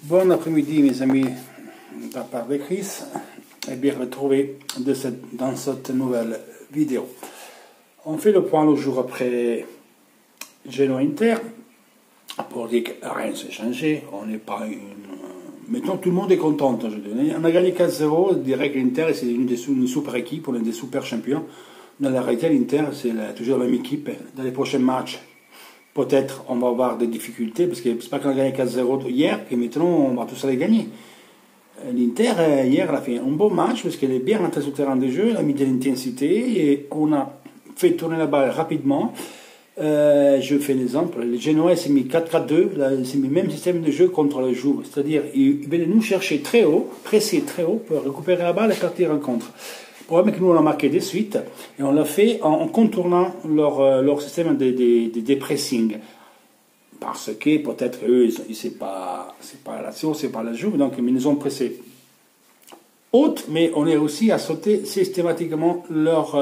Bon après-midi mes amis, de la part de Chris, et bien retrouvé dans cette nouvelle vidéo. On fait le point le jour après Genoa Inter, pour dire que rien ne s'est changé, on n'est pas Maintenant tout le monde est content, on a gagné 4-0, je dirais que l'Inter c'est une super équipe, on est des super champions. Dans la réalité l'Inter c'est toujours la même équipe, dans les prochains matchs. Peut-être on va avoir des difficultés, parce que c'est pas qu'on a gagné 4-0 hier, que maintenant on va tous aller gagner. L'Inter, hier, elle a fait un bon match, parce qu'elle est bien rentrée sur le terrain de jeu, elle a mis de l'intensité, et on a fait tourner la balle rapidement. Je fais l'exemple, le Genoa s'est mis 4-4-2, c'est mis le même système de jeu contre le jour. C'est-à-dire, ils veulent nous chercher très haut, presser très haut, pour récupérer la balle et partir en contre. Le problème est que nous on a marqué de suite et on l'a fait en contournant leur système de pressing. Parce que peut-être eux, c'est pas la Lazio, c'est pas la Juve, donc ils nous ont pressé haute, mais on est aussi à sauter systématiquement leur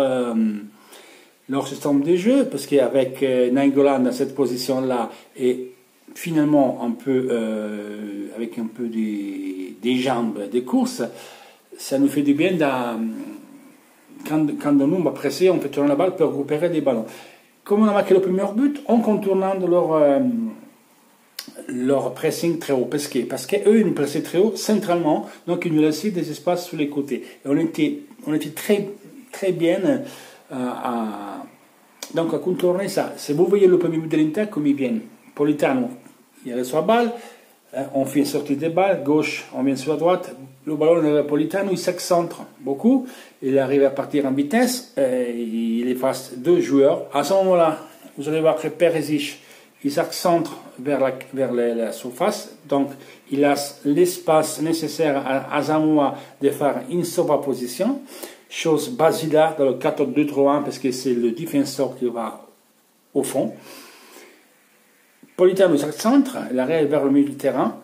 système de jeu, parce qu'avec Nainggolan dans cette position-là et finalement un peu avec un peu des jambes de course, ça nous fait du bien quand nous on va presser, on fait tourner la balle pour récupérer des ballons. Comme on a marqué le premier but, en contournant leur pressing très haut. Parce qu'eux, ils nous pressaient très haut, centralement, donc ils nous laissaient des espaces sur les côtés. Et on était très, très bien à contourner ça. Si vous voyez le premier but de l'Inter, comme il vient, Politano, il reçoit la balle, on fait une sortie de balle, gauche, on vient sur la droite, le ballon de Politano, il s'accentre beaucoup, il arrive à partir en vitesse, il efface deux joueurs. À ce moment-là, vous allez voir que Perisic, il s'accentre vers la surface, donc il a l'espace nécessaire à Zamoa de faire une superposition, chose basilaire dans le 4-2-3-1, parce que c'est le défenseur qui va au fond. Politano s'accentre, il arrive vers le milieu du terrain,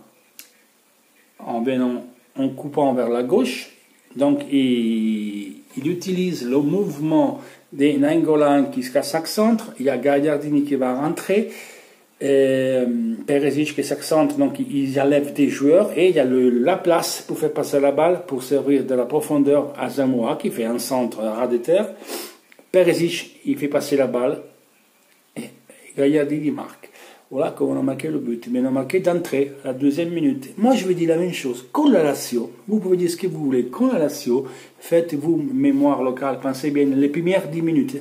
en coupant vers la gauche, donc il utilise le mouvement de Nainggolan qui s'accentre, il y a Gagliardini qui va rentrer, Perisic qui s'accentre, donc il enlève des joueurs, et il y a la place pour faire passer la balle, pour servir de la profondeur à Zamoa, qui fait un centre à ras de terre. Perisic, il fait passer la balle, et Gagliardini marque. Voilà comment on a marqué le but. Mais on a marqué d'entrée, à la deuxième minute. Moi, je vais dire la même chose. Con la Lazio, vous pouvez dire ce que vous voulez. Con la Lazio, faites-vous mémoire locale, pensez bien les premières 10 minutes.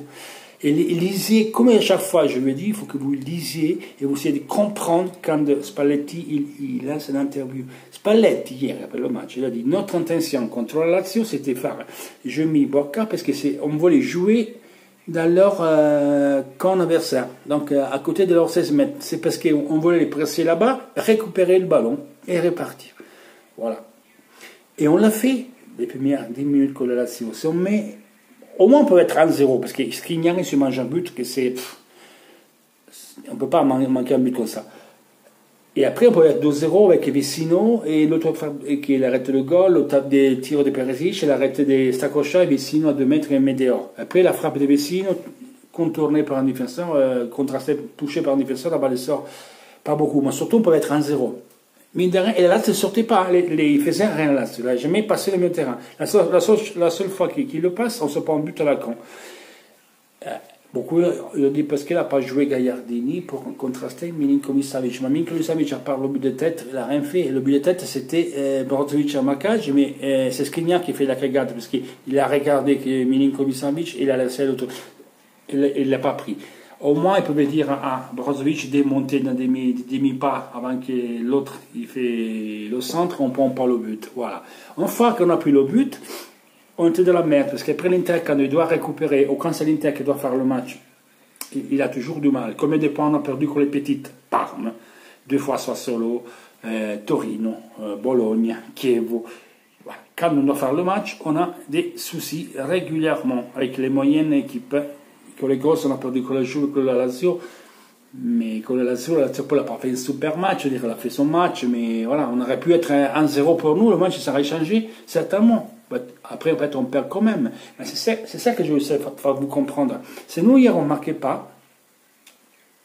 Et lisez, comme à chaque fois je veux dire, il faut que vous lisiez et vous essayez de comprendre quand Spalletti il lance une interview. Spalletti, hier, après le match, il a dit notre intention contre la Lazio, c'était faire Jemi Borca, parce qu'on voulait jouer dans leur camp adversaire, donc à côté de leurs 16 mètres. C'est parce qu'on voulait les presser là-bas, récupérer le ballon et repartir. Voilà. Et on l'a fait, les premières 10 minutes qu'on la Lazio. Si on met, au moins on peut être 1-0, parce que Skriniar il se mange un but, que c'est... On ne peut pas manquer un but comme ça. Et après, on peut être 2-0 avec Vecino, et l'autre qui arrête le goal, le tape des tirs de Perisic, il arrête des Stacoscia, et Vecino à 2 mètres et met dehors. Après, la frappe de Vecino, contournée par un défenseur, contrastée, touchée par un défenseur, la balle sort pas beaucoup. Mais surtout, on peut être 1-0. Mais de rien, et là, ça ne sortait pas, il faisait rien là, il n'a jamais passé le milieu de terrain. La seule fois qu'il le passe, on se prend un but à la con. Beaucoup le disent parce qu'il n'a pas joué Gagliardini pour contraster Milinkovic-Savic. Mais Milinkovic-Savic, à part le but de tête, il n'a rien fait. Et le but de tête, c'était Brozovic à marquage, mais c'est Skriniar qui fait la regardée, parce qu'il a regardé que Milinkovic-Savic, il a laissé l'autre. Il ne l'a pas pris. Au moins, il pouvait dire à Brozovic de monter dans des demi-pas avant que l'autre il fait le centre, on ne prend pas le but. Voilà. Une fois qu'on a pris le but, on était de la merde, parce qu'après l'Inter, quand il doit récupérer, ou quand c'est l'Inter qui doit faire le match, il a toujours du mal. Combien de points on a perdu contre les petites? Parme, 2 fois Sassuolo, Torino, Bologne, Chievo. Voilà. Quand on doit faire le match, on a des soucis régulièrement avec les moyennes équipes. Con les grosses, on a perdu con la Juve, con la Lazio. Mais con la Lazio n'a pas fait un super match, je veux dire, elle a fait son match, mais voilà, on aurait pu être 1-0 pour nous, le match serait changé, certainement. Après, en fait, on perd quand même. C'est ça que je veux faire vous comprendre. C'est nous, hier, on ne marquait pas.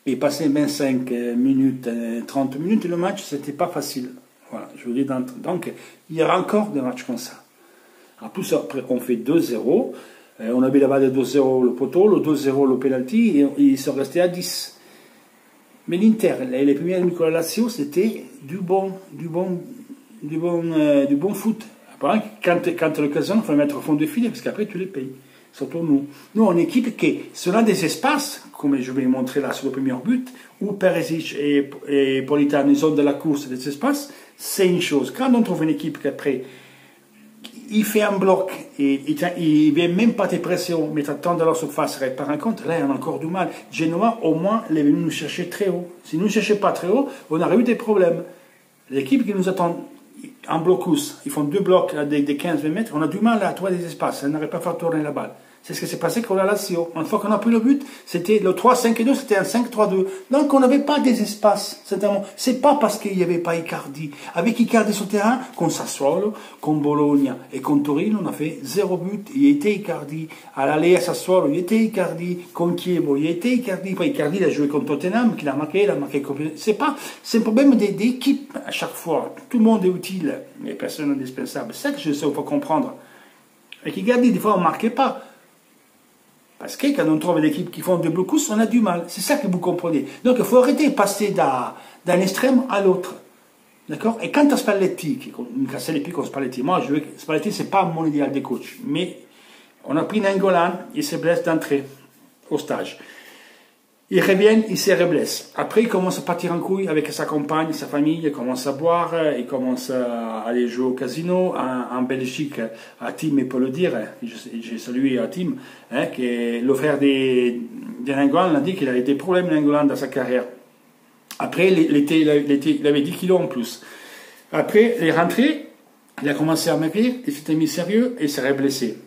Et passer 25 minutes, 30 minutes, le match, c'était pas facile. Voilà. Je vous dis donc, il y aura encore des matchs comme ça. En plus, après, on fait 2-0. On avait là-bas le 2-0 le poteau, le 2-0 le penalty, et ils sont restés à 10. Mais l'Inter, les premiers avec la Lazio, c'était du bon foot. Après, quand l'occasion, il faut le mettre au fond du filet, parce qu'après, tu les payes. Surtout nous. Nous, on est une équipe qui, sur des espaces, comme je vais montrer là sur le premier but, où Perisic et Politano, ils ont de la course des espaces, c'est une chose. Quand on trouve une équipe qui, après, il fait un bloc et il ne vient même pas tes pressions, mais t'attends de leur surface, par un compte, là, on a encore du mal. Genoa, au moins, elle est venue nous chercher très haut. Si nous ne cherchions pas très haut, on aurait eu des problèmes. L'équipe qui nous attend en blocus, ils font 2 blocs de 15-20 mètres, on a du mal à trouver des espaces, on n'arrive pas à faire tourner la balle. C'est ce qui s'est passé avec la Lazio. Une fois qu'on a pris le but, c'était le 3-5-2, c'était un 5-3-2. Donc on n'avait pas des espaces. C'est pas parce qu'il n'y avait pas Icardi. Avec Icardi sur le terrain, con Sassuolo, con Bologna et con Torino, on a fait 0 but. Il était Icardi. À l'aller à Sassuolo, il était Icardi. Con Chievo, il était Icardi. Après Icardi, il a joué contre Tottenham, qu'il a marqué, c'est un problème d'équipe à chaque fois. Tout le monde est utile, mais personne n'est indispensable. C'est ça que je sais, il faut comprendre. Avec Icardi, des fois, on ne marquait pas. Parce que quand on trouve des équipes qui font des blocus, on a du mal. C'est ça que vous comprenez. Donc il faut arrêter de passer d'un extrême à l'autre. D'accord? Et quant à Spalletti, qui me cassait les pieds contre Spalletti, Spalletti, ce n'est pas mon idéal de coach. Mais on a pris Nainggolan, il se blesse d'entrée au stage. Il revient, il se reblesse. Après, il commence à partir en couille avec sa compagne, sa famille, il commence à boire, il commence à aller jouer au casino. En Belgique, à Tim, il peut le dire, j'ai salué à Tim, que le frère de Nainggolan a dit qu'il avait des problèmes Nainggolan dans sa carrière. Après, il avait 10 kilos en plus. Après, il est rentré, il a commencé à maigrir, il s'était mis sérieux et il s'est blessé.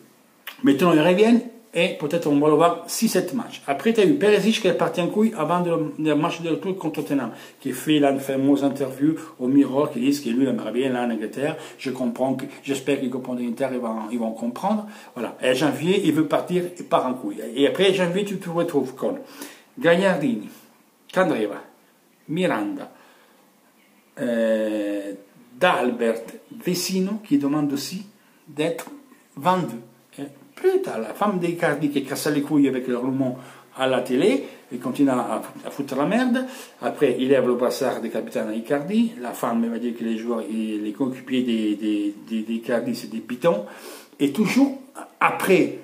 Maintenant, il revient. Et peut-être on va le voir 6-7 matchs. Après, tu as eu Perisic qui est parti en couille avant le match de retour contre Tottenham, qui fait la fameuse interview au Mirror, qui dit que lui, il aimerait bien là en Angleterre. J'espère qu'ils comprennent l'Inter, ils vont comprendre. Voilà. Et janvier, il veut partir, il part en couille. Et après, janvier, tu te retrouves comme Gagliardini, Candreva, Miranda, D'Albert, Vecino, qui demande aussi d'être vendu. Plus tard, la femme d'Icardi qui casse les couilles avec le roulement à la télé, il continue à foutre la merde. Après, il lève le brassard des capitaines à Icardi. La femme va dire que les joueurs et les coéquipiers d'Icardi, c'est des pitons. Et toujours, après,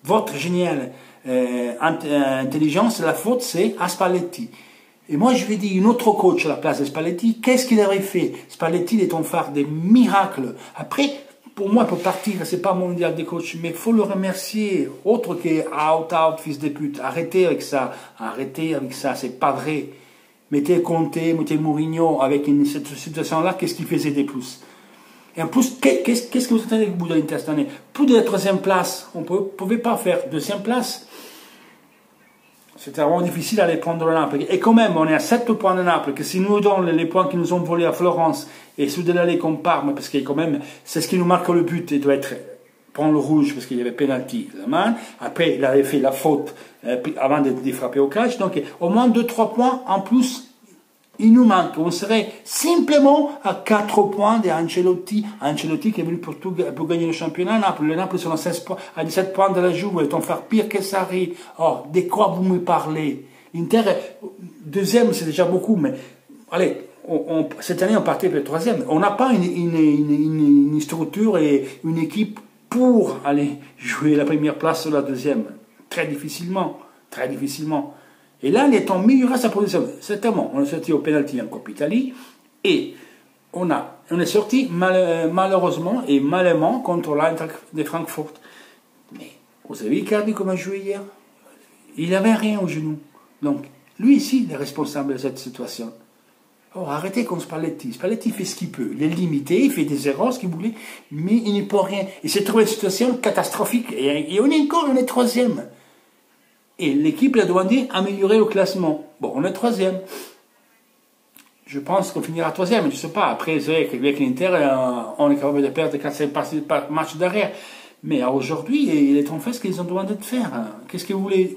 votre géniale intelligence, la faute, c'est à Spalletti. Et moi, je vais dire une autre coach à la place de Spalletti. Qu'est-ce qu'il aurait fait? Spalletti, il est en phare des miracles. Après, pour moi, pour partir, c'est pas mon idéal de coach, mais il faut le remercier. Autre que out, fils de pute. Arrêtez avec ça, c'est pas vrai. Mettez Conte, mettez Mourinho avec cette situation-là, qu'est-ce qu'il faisait de plus? Et en plus, qu'est-ce que vous attendez au bout de l'Inter cette année? Plus de la 3e place, on ne pouvait pas faire 2e place. C'était vraiment difficile d'aller prendre le Naples. Et quand même, on est à 7 points de Naples, que si nous donnons les points qui nous ont volés à Florence, et sous de l'aller qu'on Parme, parce que quand même, c'est ce qui nous marque le but, et doit être prendre le rouge, parce qu'il y avait penalty, la main. Après, il avait fait la faute avant de frapper au catch. Donc, au moins 2-3 points en plus, il nous manque. On serait simplement à 4 points d'Ancelotti. Ancelotti qui est venu pour gagner le championnat. Naples. Le Naples sont à 17 points de la Juve. Ils vont faire pire que Sarri. Oh, de quoi vous me parlez? L'Inter, 2e, c'est déjà beaucoup, mais allez, cette année, on partait pour le 3e. On n'a pas une structure et une équipe pour aller jouer la première place sur la 2e. Très difficilement. Très difficilement. Et là, il est en meilleure sa position. Certainement, on est sorti au penalty en Coupe Italie et on est sorti malheureusement et malement contre l'Eintracht de Francfort. Mais vous avez Icardi comment il a joué hier? Il n'avait rien au genou. Donc, lui ici, il est responsable de cette situation. Oh, arrêtez qu'on Spalletti. Spalletti fait ce qu'il peut. Il est limité, il fait des erreurs, ce qu'il voulait, mais il ne peut rien. Il s'est trouvé une situation catastrophique et on est 3e. Et l'équipe a demandé d'améliorer le classement. Bon, on est 3e. Je pense qu'on finira 3e, je ne sais pas. Après, c'est vrai qu'avec l'Inter, on est capable de perdre 4-5 matchs derrière. Mais aujourd'hui, il est en fait ce qu'ils ont demandé de faire. Qu'est-ce que vous voulez?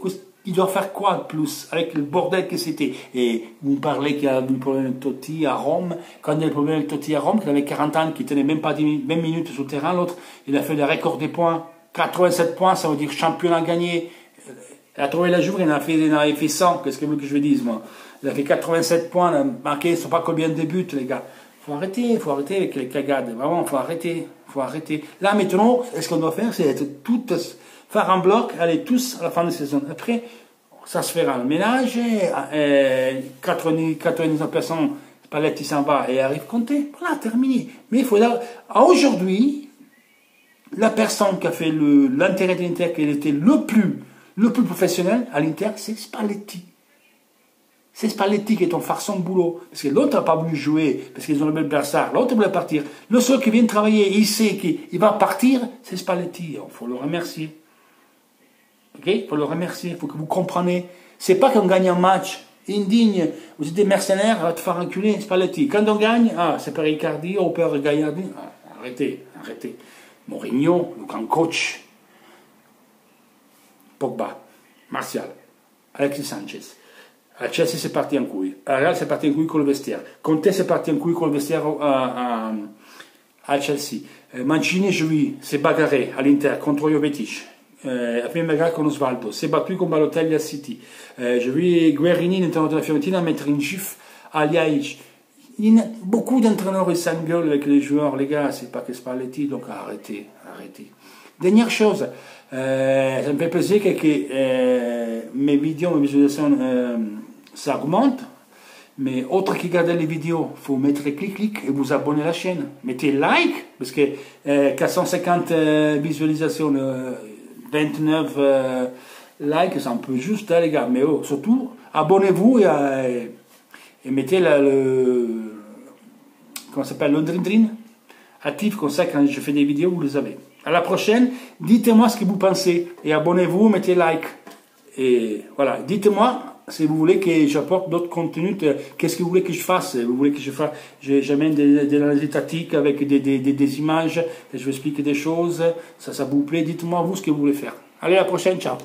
il doit faire quoi de plus avec le bordel que c'était? Et vous me parlez qu'il y a eu le problème de Totti à Rome. Quand il y a eu le problème de Totti à Rome, qu'il avait 40 ans, qu'il tenait même pas 20 minutes sur le terrain, l'autre, il a fait le record des points. 87 points, ça veut dire championnat gagné. Il a trouvé la Juve, il en avait fait 100. Qu'est-ce que vous voulez que je dise, moi? Il a fait 87 points, il a marqué, je ne sais pas combien de buts, les gars. Faut arrêter avec les cagades. Vraiment, faut arrêter. Là, maintenant, ce qu'on doit faire, c'est être faire un bloc, aller tous à la fin de la saison. Après, ça se fera le ménage, 99%, Spalletti s'en va et arrive Conte. Voilà, terminé. Mais il faut là, aujourd'hui, la personne qui a fait l'intérêt de l'Inter, qui était le plus professionnel à l'Inter, c'est Spalletti. C'est Spalletti qui est un farçon de boulot. Parce que l'autre n'a pas voulu jouer, parce qu'ils ont le même brassard. L'autre voulait partir. Le seul qui vient travailler, il sait qu'il va partir, c'est Spalletti. Il faut le remercier. Ok? Il faut le remercier. Il faut que vous compreniez. C'est pas qu'on gagne un match indigne. Vous êtes des mercenaires, à te faire reculer, Spalletti. Quand on gagne, c'est par Icardi, ou par Gaillardi. Arrêtez. Mourinho, le grand coach. Pogba, Martial, Alexis Sanchez. À Chelsea, c'est parti en couille. À Real, c'est parti en couille con le vestiaire. Conte, c'est parti en couille con le vestiaire à Chelsea. Mancini, lui, s'est bagarré à l'Inter contre Jovetic. A fait une bagarre con Osvaldo. S'est battu con Balotelli à City. J'ai vu Guerini, l'entraîneur de la Fiorentina, mettre une gifle à Liège. Beaucoup d'entraîneurs, ils s'engueulent avec les joueurs. Les gars, c'est pas que Spalletti, donc arrêtez. Dernière chose. Ça me fait plaisir que mes vidéos, mes visualisations, ça augmente. Mais autre que regarder les vidéos, il faut mettre clic et vous abonner à la chaîne. Mettez like, parce que 450 visualisations, 29 likes, c'est un peu juste, hein, les gars. Mais surtout, abonnez-vous et mettez comment ça s'appelle, le drin actif, comme ça, quand je fais des vidéos, vous les avez. À la prochaine, dites-moi ce que vous pensez et abonnez-vous, mettez like. Et voilà, dites-moi si vous voulez que j'apporte d'autres contenus, qu'est-ce que vous voulez que je fasse? Vous voulez que j'amène des analyses tactiques avec des images, que je vous explique des choses, ça vous plaît? Dites-moi vous ce que vous voulez faire. Allez, à la prochaine, ciao.